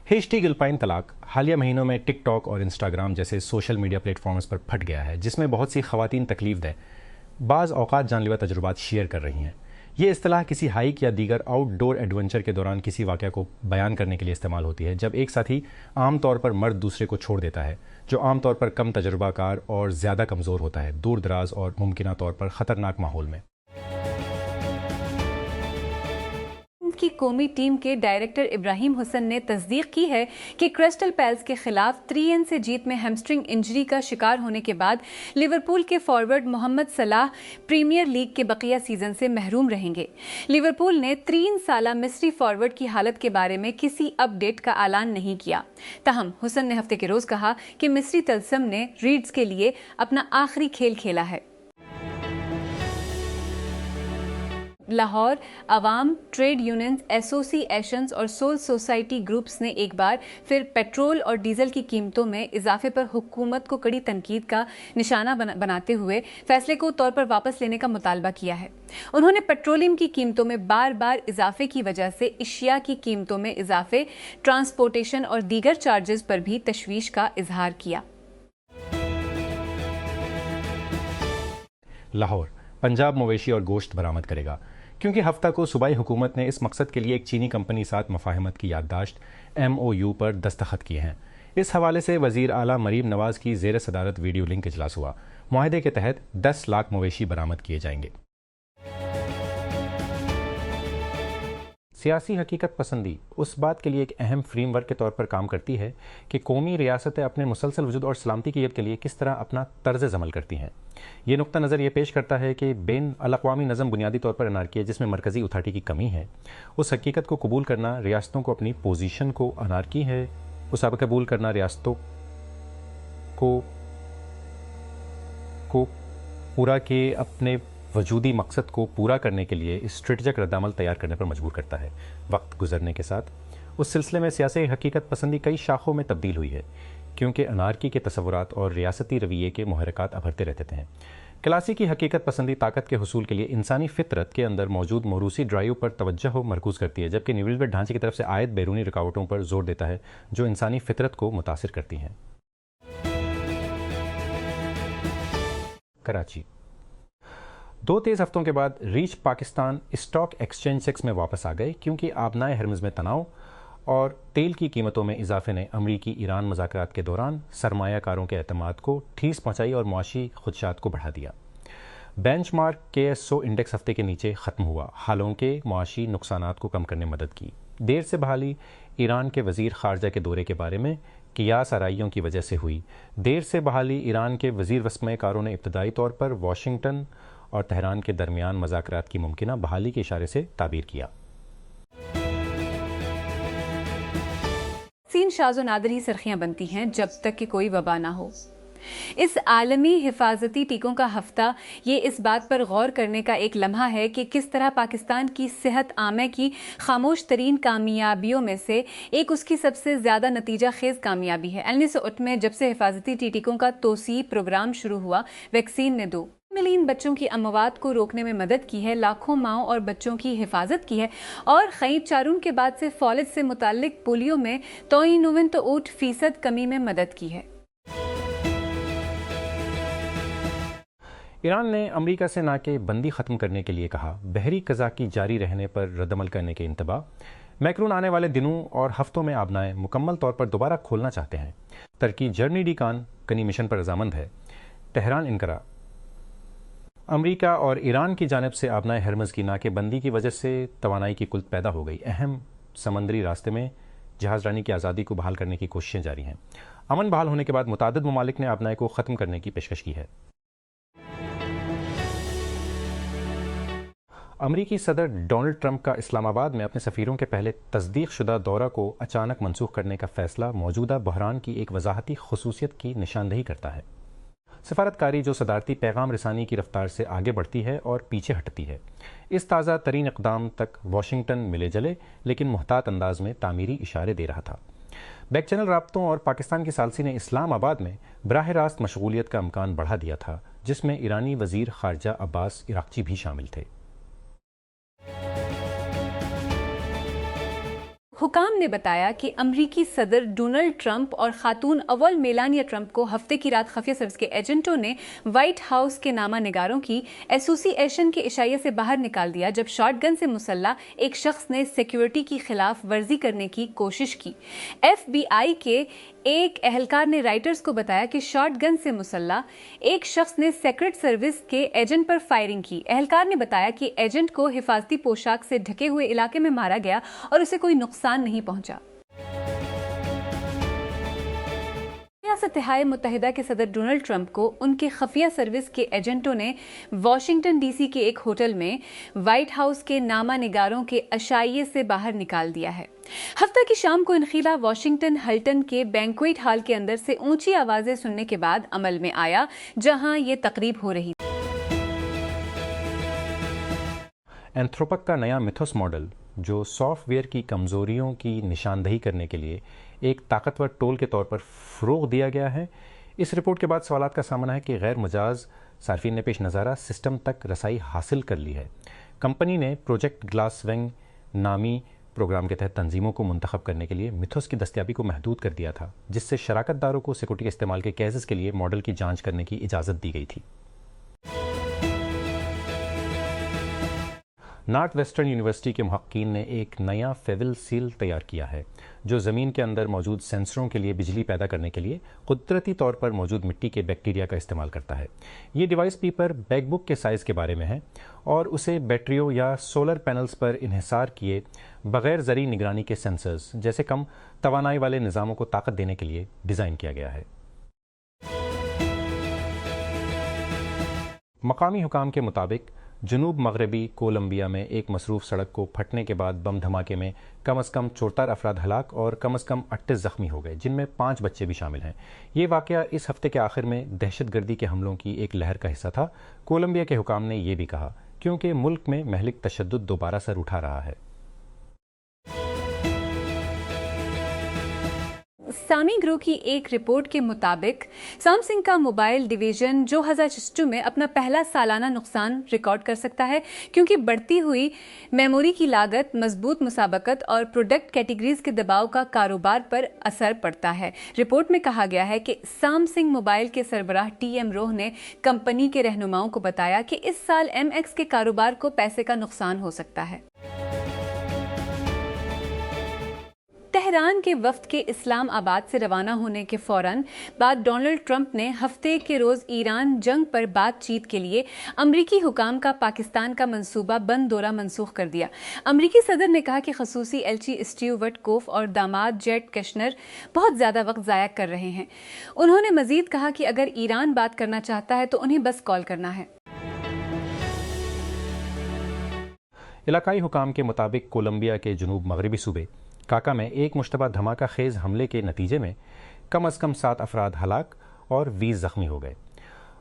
हेशटैग alpine तलाक हालिया महीनों में टिकटॉक और इंस्टाग्राम जैसे सोशल मीडिया प्लेटफॉर्म्स पर फट गया है, जिसमें बहुत सी ख़वातीन तकलीफ़देह बाज़ औक़ात जानलेवा तजुर्बात शेयर कर रही हैं। ये इस्तिलाह किसी हाइक या दीगर आउटडोर एडवेंचर के दौरान किसी वाक़या को बयान करने के लिए इस्तेमाल होती है, जब एक साथी आम तौर पर मर्द दूसरे को छोड़ देता है, जो आम तौर पर कम तजुर्बाकार और ज़्यादा कमज़ोर होता है, दूर दराज और मुमकिना तौर पर ख़तरनाक माहौल में। की कौमी टीम के डायरेक्टर इब्राहिम हुसैन ने तस्दीक की है कि क्रिस्टल पैलेस के खिलाफ 3-1 से जीत में हैमस्ट्रिंग इंजरी का शिकार होने के बाद लिवरपूल के फॉरवर्ड मोहम्मद सलाह प्रीमियर लीग के बकिया सीजन से महरूम रहेंगे। लिवरपूल ने 3 साला मिस्री फॉरवर्ड की हालत के बारे में किसी अपडेट का ऐलान नहीं किया। ताहम हुसैन ने हफ्ते के रोज कहा कि मिस्री तलसम ने रीड्स के लिए अपना आखिरी खेल खेला है। लाहौर अवाम ट्रेड यूनियंस एसोसिएशंस और सोल सोसाइटी ग्रुप्स ने एक बार फिर पेट्रोल और डीजल की कीमतों में इजाफे पर हुकूमत को कड़ी तनकीद का निशाना बनाते हुए फैसले को तौर पर वापस लेने का मुतालबा किया है। उन्होंने पेट्रोलियम की कीमतों में बार बार इजाफे की वजह से अशिया की कीमतों में इजाफे, ट्रांसपोर्टेशन और दीगर चार्जेस पर भी तशवीश का इजहार किया। लाहौर पंजाब मवेशी और गोश्त बरामद करेगा, क्योंकि हफ्ता को सूबाई हुकूमत ने इस मकसद के लिए एक चीनी कंपनी साथ मुफाहमत की याददाश्त MOU पर दस्तखत किए हैं। इस हवाले से वज़ीर आला मरीम नवाज़ की ज़ेर सदारत वीडियो लिंक इजलास हुआ। मुआहदे के तहत 10 लाख मवेशी बरामद किए जाएंगे। सियासी हकीकत पसंदी उस बात के लिए एक अहम फ्रेमवर्क के तौर पर काम करती है कि कौमी रियासतें अपने मुसलसल वजूद और सलामती की के लिए किस तरह अपना तर्ज अमल करती हैं। ये नुक्ता नज़र ये पेश करता है कि बैन अल-अक़वामी नज़म बुनियादी तौर पर अनारकी है, जिसमें मरकज़ी अथॉरिटी की कमी है। उस हकीकत को कबूल करना रियासतों को अपनी पोजीशन को अनारकी है, उस अब कबूल करना रियासतों को पूरा के अपने वजूदी मकसद को पूरा करने के लिए स्ट्रेटजिक रद्दामल तैयार करने पर मजबूर करता है। वक्त गुजरने के साथ उस सिलसिले में सियासी हकीकत पसंदी कई शाखों में तब्दील हुई है, क्योंकि अनारकी के तसव्वुरात और रियासती रवैये के मुहर्रिकात अभरते रहते हैं। क्लासिकी हकीकत पसंदी ताकत के हुसूल के लिए इंसानी फितरत के अंदर मौजूद मौरूसी ड्राइव पर तवज्जो मरकूज़ करती है, जबकि न्यूरल ढांचे की तरफ से आयत बैरूनी रुकावटों पर जोर देता है जो इंसानी फितरत को मुतासिर करती हैं। कराची 2 तेज़ हफ्तों के बाद रीच पाकिस्तान स्टॉक एक्सचेंज 6 में वापस आ गए, क्योंकि आबनाए हरमुज़ में तनाव और तेल की कीमतों में इजाफे ने अमरीकी ईरान मज़ाकरात के दौरान सरमायाकारों के एतमाद को ठेस पहुँचाई और मुआशी खुदशात को बढ़ा दिया। बेंचमार्क KSO इंडेक्स हफ्ते के नीचे ख़त्म हुआ, हालांकि मुआशी नुकसानात को कम करने में मदद की। देर से बहाली ईरान के वज़ीर ख़ारजा के दौरे के बारे में कियास आराइयों की वजह से हुई। देर से बहाली ईरान के वज़ीर वस्मयकारों ने इब्तदाई तौर पर वाशिंगटन और तेहरान के दरमियान मज़ाकरात की मुमकिना बहाली के इशारे से ताबीर किया। सीन शाज़ो नादिर ही सरखियां बनती हैं जब तक कि कोई वबा ना हो। इस आलमी हिफाजती टीकों का हफ्ता ये इस बात पर गौर करने का एक लम्हा है कि किस तरह पाकिस्तान की सेहत आमे की खामोश तरीन कामयाबियों में से एक उसकी सबसे ज़्यादा नतीजा खेज कामयाबी है। 1908 में जब से हिफाजती टीकों का तोसी प्रोग्राम शुरू हुआ, वैक्सीन ने 2 मिलियन बच्चों की अमवात को रोकने में मदद की है, लाखों माओं और बच्चों की हिफाजत की है और खैब चारून के बाद से फौलज से मुताल्लिक पोलियो में 99% कमी में मदद की है। ईरान ने अमेरिका से नाकेबंदी ख़त्म करने के लिए कहा, बहरी कज़ाकी जारी रहने पर रद्दमल करने के इंतबा। मैक्रोन आने वाले दिनों और हफ्तों में आबनाएं मुकम्मल तौर पर दोबारा खोलना चाहते हैं। तुर्की जर्नी डी कान कनी मिशन पर रजामंद है। तेहरान इनकरा अमेरिका और ईरान की जानिब से आबनाए हरमुज़ की नाकेबंदी की वजह से तवानाई की कुल्त पैदा हो गई। अहम समंदरी रास्ते में जहाज़रानी की आज़ादी को बहाल करने की कोशिशें जारी हैं। अमन बहाल होने के बाद मुतादिद ममालिक ने आबनाए को ख़त्म करने की पेशकश की है। अमरीकी सदर डोनाल्ड ट्रंप का इस्लामाबाद में अपने सफ़ीरों के पहले तस्दीक शुदा दौरा को अचानक मनसूख करने का फ़ैसला मौजूदा बहरान की एक वजाहती खुसूसियत की निशानदही करता है। सफारतकारी जो सदारती पैगाम रसानी की रफ्तार से आगे बढ़ती है और पीछे हटती है। इस ताज़ा तरीन इक़दाम तक वाशिंगटन मिले जले लेकिन मुहतात अंदाज में तामीरी इशारे दे रहा था। बैक चैनल राब्तों और पाकिस्तान की सालसी ने इस्लामाबाद में बराह रास्त मशगूलियत का इम्कान बढ़ा दिया था, जिसमें ईरानी वज़ीर ख़ारजा अब्बास इराक़ची भी शामिल थे। हुकाम ने बताया कि अमरीकी सदर डोनाल्ड ट्रंप और खातून अव्वल मेलानिया ट्रंप को हफ्ते की रात खुफिया सर्विस के एजेंटों ने व्हाइट हाउस के नामा निगारों की एसोसिएशन के इशारे से बाहर निकाल दिया जब शॉटगन से मुसल्ला एक शख्स ने सिक्योरिटी की खिलाफ वर्जी करने की कोशिश की। FBI के एक एहलकार ने राइटर्स को बताया कि शॉटगन से मुसल्ला एक शख्स ने सीक्रेट सर्विस के एजेंट पर फायरिंग की। एहलकार ने बताया कि एजेंट को हिफाजती पोशाक से ढके हुए इलाके में मारा गया और उसे कोई नुकसान नहीं पहुंचा। रियासत-ए मुत्तहिदा के सदर डोनाल्ड ट्रंप को उनके खुफिया सर्विस के एजेंटों ने वाशिंगटन DC के एक होटल में व्हाइट हाउस के नामा निगारों के अशाइये से बाहर निकाल दिया है। हफ्ते की शाम को इनखिला वाशिंगटन हल्टन के बैंक्वेट हॉल के अंदर से ऊंची आवाजें सुनने के बाद अमल में आया, जहां ये तकरीब हो रही थी। एंथ्रोपक का नया मिथोस मॉडल, जो सॉफ्टवेयर की कमजोरियों की निशानदही करने के लिए एक ताकतवर टोल के तौर पर फ़रोग़ दिया गया है, इस रिपोर्ट के बाद सवालात का सामना है कि गैर मुजाज सार्फिन ने पेश नज़ारा सिस्टम तक रसाई हासिल कर ली है। कंपनी ने प्रोजेक्ट ग्लासवेंग नामी प्रोग्राम के तहत तंजीमों को मुंतखब करने के लिए मिथोस की दस्तियाबी को महदूद कर दिया था, जिससे शराकतदारों को सिक्योरिटी के इस्तेमाल के केसेस के लिए मॉडल की जांच करने की इजाज़त दी गई थी। नॉर्थ वेस्टर्न यूनिवर्सिटी के मुहक्कीन ने एक नया फेविल सील तैयार किया है, जो ज़मीन के अंदर मौजूद सेंसरों के लिए बिजली पैदा करने के लिए कुदरती तौर पर मौजूद मिट्टी के बैक्टीरिया का इस्तेमाल करता है। ये डिवाइस पीपर बैकबुक के साइज़ के बारे में है और उसे बैटरियों या सोलर पैनल्स पर इन्हिसार किए बग़ैर ज़री निगरानी के सेंसर्स जैसे कम तवानाई वाले निज़ामों को ताकत देने के लिए डिज़ाइन किया गया है। मकामी हुकाम के मुताबिक जनूब मगरबी कोलंबिया में एक मसरूफ़ सड़क को फटने के बाद बम धमाके में कम अज़ कम 74 अफराद हलाक और कम अज़ कम 38 ज़ख्मी हो गए, जिनमें 5 बच्चे भी शामिल हैं। ये वाक़या इस हफ्ते के आखिर में दहशतगर्दी के हमलों की एक लहर का हिस्सा था। कोलंबिया के हुकाम ने यह भी कहा, क्योंकि मुल्क में महलिक तशद्दुद दोबारा सर उठा रहा है। सामी ग्रुप की एक रिपोर्ट के मुताबिक सैमसंग का मोबाइल डिवीजन 2022 में अपना पहला सालाना नुकसान रिकॉर्ड कर सकता है, क्योंकि बढ़ती हुई मेमोरी की लागत, मजबूत मुसाबकत और प्रोडक्ट कैटेगरीज के दबाव का कारोबार पर असर पड़ता है। रिपोर्ट में कहा गया है कि सैमसंग मोबाइल के सरबराह TM रोह ने कंपनी के रहनुमाओं को बताया कि इस साल MX के कारोबार को पैसे का नुकसान हो सकता है। तेहरान के वफ्द के इस्लामाबाद से रवाना होने के फौरन बाद डोनाल्ड ट्रंप ने हफ्ते के रोज़ ईरान जंग पर बातचीत के लिए अमरीकी हुकाम का पाकिस्तान का मंसूबा बंद दौरा मनसूख कर दिया। अमरीकी सदर ने कहा कि खसूसी एलची स्टीव वटकोफ और दामाद जेट कश्नर बहुत ज़्यादा वक्त ज़ाया कर रहे हैं। उन्होंने मजीद कहा कि अगर ईरान बात करना चाहता है तो उन्हें बस कॉल करना है। इलाकाई हुकाम के मुताबिक कोलंबिया के जनूब मगरबी सूबे काका में एक मुश्तबा धमाका खेज़ हमले के नतीजे में कम अज़ कम 7 अफराद हलाक और 20 ज़ख्मी हो गए।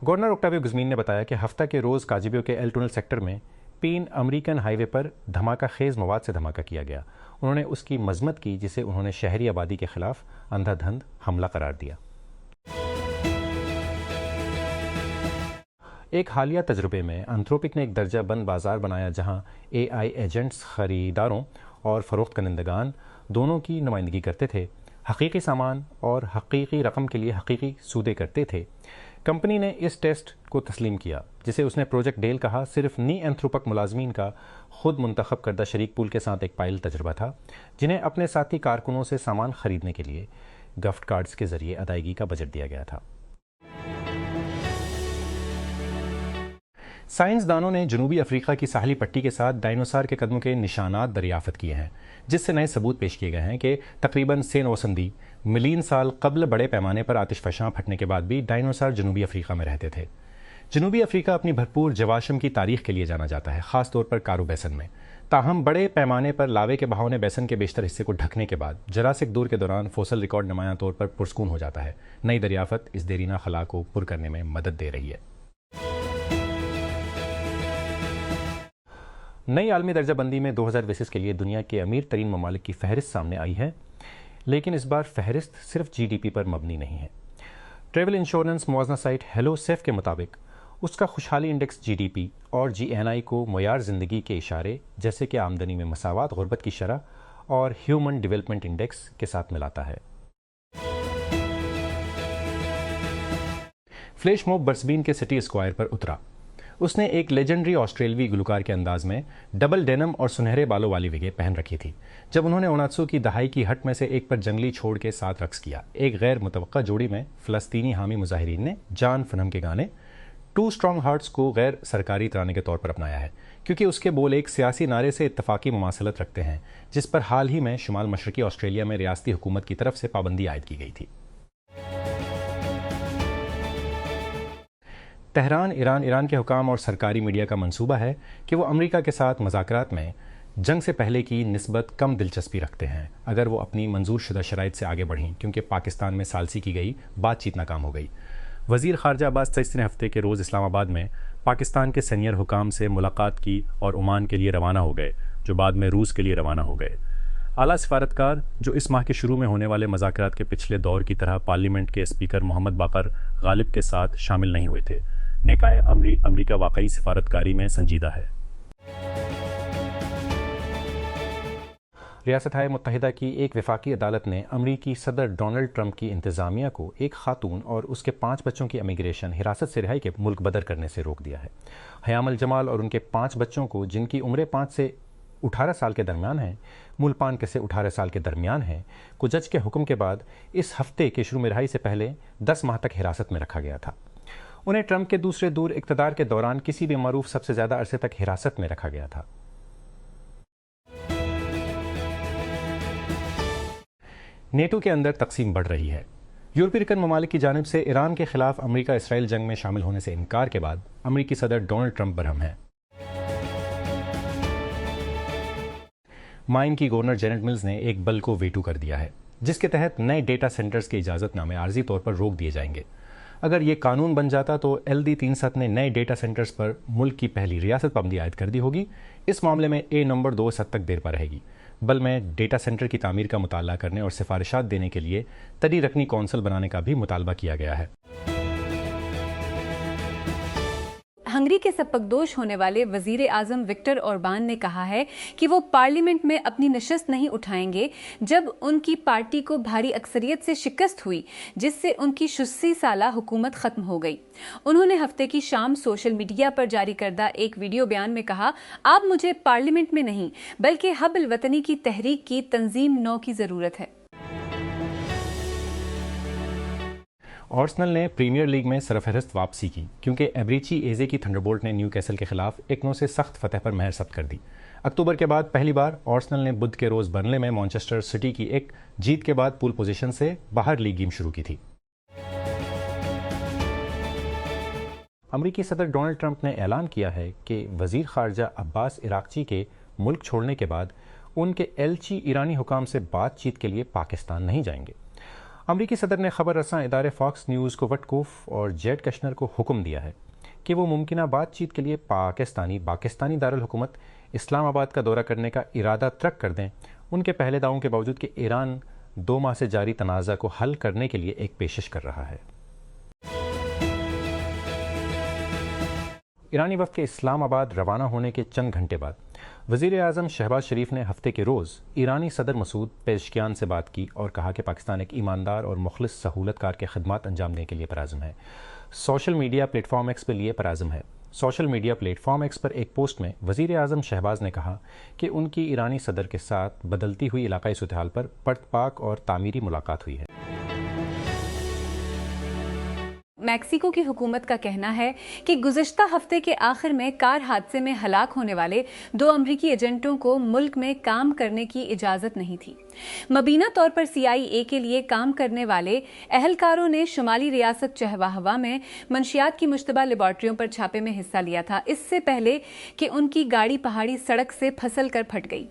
गवर्नर ओक्टावियो गुज़मीन ने बताया कि हफ्ता के रोज़ काजिबियो के एल टनल सेक्टर में पीन अमेरिकन हाईवे पर धमाका खेज़ मवाद से धमाका किया गया। उन्होंने उसकी मजम्मत की, जिसे उन्होंने शहरी आबादी के खिलाफ अंधाधुंध हमला करार दिया। एक हालिया तजुर्बे में एंथ्रोपिक ने एक दर्जा बंद बाजार बनाया, जहां AI एजेंट्स खरीदारों और फ़रोख्त करंदगान दोनों की नुमाइंदगी करते थे, हकीकी सामान और हकीकी रकम के लिए हकीकी सूदे करते थे। कंपनी ने इस टेस्ट को तस्लीम किया, जिसे उसने प्रोजेक्ट डेल कहा। सिर्फ नी एंथ्रोपक मुलाजमीन का खुद मुंतखब करदा शरीक पूल के साथ एक पायल तजुर्बा था, जिन्हें अपने साथी कारकुनों से सामान खरीदने के लिए गिफ्ट कार्ड्स के जरिए अदायगी का बजट दिया गया था। साइंसदानों ने जनूबी अफ्रीका की साहली पट्टी के साथ डायनासोर के कदमों के निशानात दरियाफ्त किए हैं, जिससे नए सबूत पेश किए गए हैं कि तकरीबन 100 वसंदी मिलियन साल कबल बड़े पैमाने पर आतिशफशां फटने के बाद भी डायनासोर जनूबी अफ्रीका में रहते थे। जनूबी अफ्रीका अपनी भरपूर जवाशम की तारीख के लिए जाना जाता है, ख़ास तौर पर कारो बैसन में। ताहम बड़े पैमाने पर लावे के बहाव ने बैसन के बेशतर हिस्से को ढकने के बाद जरासिक दौर के दौरान फोसल रिकॉर्ड नुमायां तौर पर पुरस्कून हो जाता है। नई दरियाफ्त इस देरीना खला को पुर करने में मदद दे रही है। नई आलमी दर्जाबंदी में 2020 के लिए दुनिया के अमीर तरीन ममालिक की फहरिस्त सामने आई है, लेकिन इस बार फहरिस्त सिर्फ GDP पर मबनी नहीं है। ट्रैवल इंश्योरेंस मुआवजा साइट हेलोसेफ के मुताबिक उसका खुशहाली इंडेक्स GDP और GNI को मयार ज़िंदगी के इशारे जैसे कि आमदनी में मसावत, गुर्बत की शरह और ह्यूमन डेवलपमेंट इंडेक्स के साथ मिलाता है। फ्लैश मॉब बर्सबीन के सिटी स्क्वायर पर उतरा। उसने एक लेजेंडरी ऑस्ट्रेलवी गुलकार के अंदाज में डबल डेनम और सुनहरे बालों वाली विगे पहन रखी थी जब उन्होंने 1900 की दहाई की हट में से एक पर जंगली छोड़ के साथ रक्स किया। एक गैर मुतवक्का जोड़ी में फ़लस्तीनी हामी मुजाहिरीन ने जान फनम के गाने टू स्ट्रॉन्ग हार्ट्स को गैर सरकारी तराने के तौर पर अपनाया है, क्योंकि उसके बोल एक सियासी नारे से इत्तफाकी मुमासलत रखते हैं जिस पर हाल ही में शुमाल मशरकी ऑस्ट्रेलिया में रियासती हुकूमत की तरफ से पाबंदी आयद की गई थी। तेहरान, ईरान के हुकाम और सरकारी मीडिया का मंसूबा है कि वो अमेरिका के साथ मज़ाकरात में जंग से पहले की निस्बत कम दिलचस्पी रखते हैं अगर वो अपनी मंजूर शुदा शराइत से आगे बढ़ें, क्योंकि पाकिस्तान में सालसी की गई बातचीत नाकाम हो गई। वज़ीर ख़ारजा अब्बास तीसरे हफ्ते के रोज़ इस्लामाबाद में पाकिस्तान के सीनियर हुकाम से मुलाकात की और ओमान के लिए रवाना हो गए, जो बाद में रूस के लिए रवाना हो गए। आला सिफारतकार, जो इस माह के शुरू में होने वाले मज़ाकरात के पिछले दौर की तरह पार्लियामेंट के स्पीकर मोहम्मद बाकर गालिब के साथ शामिल नहीं हुए थे, ने कहा अमरीका वाकई सिफारतकारी में संजीदा है। रियासत-ए मुत्तहिदा की एक वफाकी अदालत ने अमरीकी सदर डोनाल्ड ट्रंप की इंतज़ामिया को एक खातून और उसके 5 बच्चों की इमिग्रेशन हिरासत से रिहाई के मुल्क बदर करने से रोक दिया है। हयामल जमाल और उनके 5 बच्चों को, जिनकी उम्रें 5 से 18 साल के दरमियान है, मुल्पान के से 18 साल के दरमियान है, को जज के हुक्म के बाद इस हफ्ते के शुरू में रिहाई से पहले 10 माह तक हिरासत में रखा गया था। उन्हें ट्रंप के दूसरे दूर इक़्तिदार के दौरान किसी भी मरूफ सबसे ज़्यादा अरसे तक हिरासत में रखा गया था। नेटो के अंदर तकसीम बढ़ रही है। यूरोपीय रिकन ममालिक की जानिब से ईरान के खिलाफ अमेरिका इसराइल जंग में शामिल होने से इनकार के बाद अमेरिकी सदर डोनाल्ड ट्रंप बरहम है। माइन की गवर्नर जेनेट मिल्स ने एक बिल को वेटो कर दिया है जिसके तहत नए डेटा सेंटर्स के इजाज़तनामे आर्जी तौर पर रोक दिए जाएंगे। अगर ये कानून बन जाता तो LD 37 ने नए डेटा सेंटर्स पर मुल्क की पहली रियासत पाबंदी आयद कर दी होगी। इस मामले में A नंबर 2 हद तक देर पा रहेगी। बल में डेटा सेंटर की तामीर का मुताला करने और सिफारिशात देने के लिए तरी रकनी कौंसल बनाने का भी मुतालबा किया गया है। हंगरी के सबकदोश होने वाले वजीर आजम विक्टर ओरबान ने कहा है कि वो पार्लियामेंट में अपनी नशस्त नहीं उठाएंगे जब उनकी पार्टी को भारी अक्सरियत से शिकस्त हुई, जिससे उनकी 80 साला हुकूमत खत्म हो गई। उन्होंने हफ्ते की शाम सोशल मीडिया पर जारी करदा एक वीडियो बयान में कहा, अब मुझे पार्लियामेंट में नहीं बल्कि हब्ल वतनी की तहरीक की तंजीम 9 की जरूरत है। आर्सेनल ने प्रीमियर लीग में सरफहरिस्त वापसी की क्योंकि एबरीची एजे की थंडरबोल्ट ने न्यूकैसल के खिलाफ 1-9 से सख्त फतह पर महर सब्त कर दी। अक्टूबर के बाद पहली बार आर्सेनल ने बुध के रोज़ बर्नले में मैनचेस्टर सिटी की एक जीत के बाद पूल पोजीशन से बाहर लीग गेम शुरू की थी। अमरीकी सदर डोनाल्ड ट्रंप ने ऐलान किया है कि वज़ीर ख़ारजा अब्बास इराक़ची के मुल्क छोड़ने के बाद उनके एलची ईरानी हुकाम से बातचीत के लिए पाकिस्तान नहीं जाएंगे। अमरीकी सदर ने खबर रसां इदारे फॉक्स न्यूज़ को वटकोफ और जेड कश्नर को हुक्म दिया है कि वो मुमकिना बातचीत के लिए पाकिस्तानी दारुल हुकूमत इस्लामाबाद का दौरा करने का इरादा तर्क कर दें। उनके पहले दावों के बावजूद कि ईरान 2 माह से जारी तनाज़ा को हल करने के लिए एक पेशकश कर रहा है। ईरानी वफ़द के इस्लामाबाद रवाना होने के चंद घंटे बाद वज़ीर आज़म शहबाज शरीफ ने हफ्ते के रोज़ ईरानी सदर मसूद पेज़ेश्कियान से बात की और कहा कि पाकिस्तान एक ईमानदार और मुखलिस सहूलतकार के खदमात अंजाम देने के लिए पराज़म है। सोशल मीडिया प्लेटफॉर्म एक्स पर लिए पराज़म है। सोशल मीडिया प्लेटफॉर्म एक्स पर एक पोस्ट में वज़ीर आज़म शहबाज ने कहा कि उनकी ईरानी सदर के साथ बदलती हुई इलाकाई सूरत-ए-हाल पर परतपाक और तामीरी मुलाकात हुई है। मैक्सिको की हुकूमत का कहना है कि गुज़श्ता हफ्ते के आखिर में कार हादसे में हलाक होने वाले 2 अमरीकी एजेंटों को मुल्क में काम करने की इजाज़त नहीं थी। मबीना तौर पर CIA के लिए काम करने वाले अहलकारों ने शुमाली रियासत चहवाहवा में मंशियात की मुश्तबा लेबॉर्ट्रियों पर छापे में हिस्सा लिया था, इससे पहले कि उनकी गाड़ी पहाड़ी सड़क से फिसल कर फट गई।